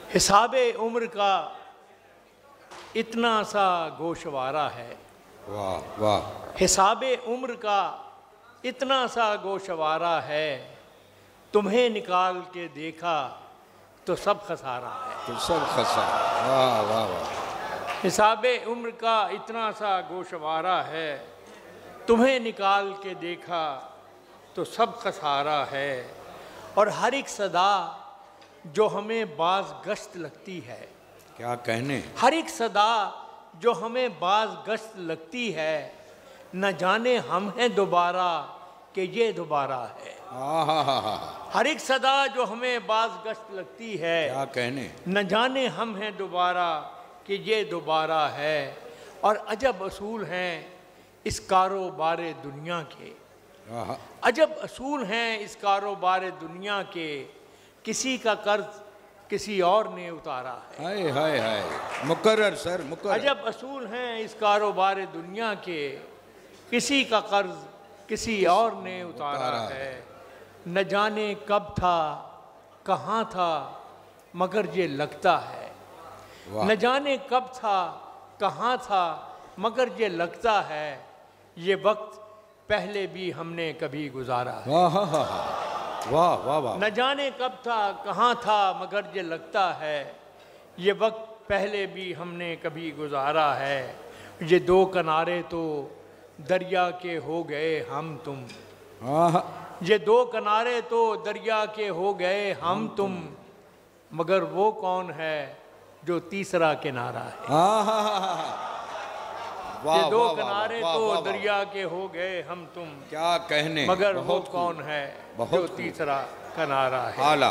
हिसाबे उम्र का इतना सा गोशवारा है। वाह वाह। हिसाबे उम्र का इतना सा गोशवारा है, तुम्हें निकाल के देखा तो सब खसारा है। तो सब खसारा। वाह वाह वाह। हिसाबे उम्र का इतना सा गोशवारा है, तुम्हें निकाल के देखा तो सब खसारा है। और हर एक सदा जो हमें बाज गश्त लगती है, क्या कहने, हर एक सदा जो हमें बाज गश्त लगती है, न जाने हम हैं दोबारा कि ये दोबारा है। हर एक सदा जो हमें बाज गश्त लगती है, क्या कहने, न जाने हम हैं दोबारा कि ये दोबारा है। और अजब असूल हैं इस कारोबार दुनिया के, अजब असूल हैं इस कारोबार दुनिया के, किसी का कर्ज किसी और ने उतारा है। हाय हाय हाय, मुकर्रर सर मुकर्रर। अजब असूल हैं इस कारोबार दुनिया के, किसी का कर्ज किसी और ने उतारा है। न जाने कब था कहाँ था मगर ये लगता है, न जाने कब था कहाँ था मगर ये लगता है, ये वक्त पहले भी हमने कभी गुजारा है। वाह वाह वाह वाह। न जाने कब था कहाँ था मगर ये लगता है, ये वक्त पहले भी हमने कभी गुजारा है। ये दो किनारे तो दरिया के हो गए हम तुम, ये दो किनारे तो दरिया के हो गए हम तुम, मगर वो कौन है जो तीसरा किनारा है। ये दो किनारे तो दरिया के हो गए हम तुम, क्या कहने, मगर वो कौन है जो तीसरा किनारा है। आला।